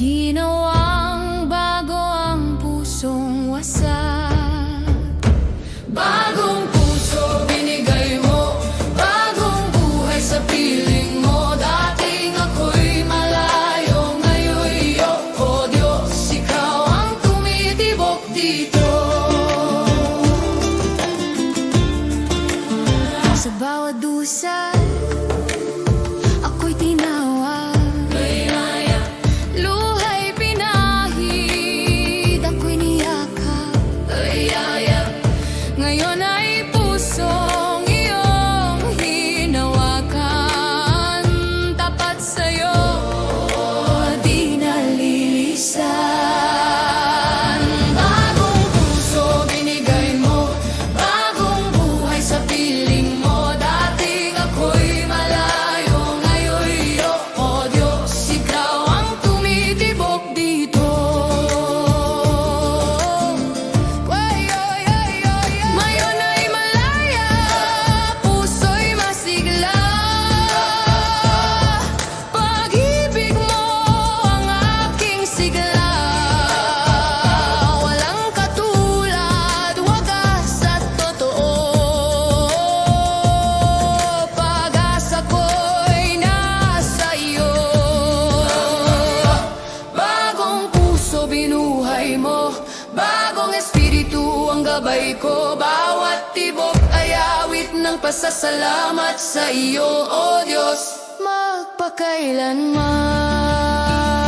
Ginawang bago ang pusong wasak. Bagong puso binigay mo, bagong buhay sa piling mo. Dating ako'y malayo, ngayon'y iyo, oh Diyos, ikaw ang tumitibok dito. Sa bawat dusa ako'y tinawag, luhay pinahid, ako'y niyakap. Ngayon ay pusong iyong hinawakan, tapat sa'yo, di nalilisan. Bagong puso binigay mo, bagong buhay sa piling mo. Dating ako'y malayo, ngayon'y iyo, oh Diyos, ikaw ang tumitibok dito. Ngayon ay malaya, puso'y masigla. Pag-ibig mo ang aking sigla, walang katulad, wagas at totoo. Pag-asa ko'y nasa iyo. Bagong puso binuhay mo, bagong espiritu ang gabay ko. Bawat tibok ay awit ng pasasalamat sa iyo, oh Diyos, magpakailanman.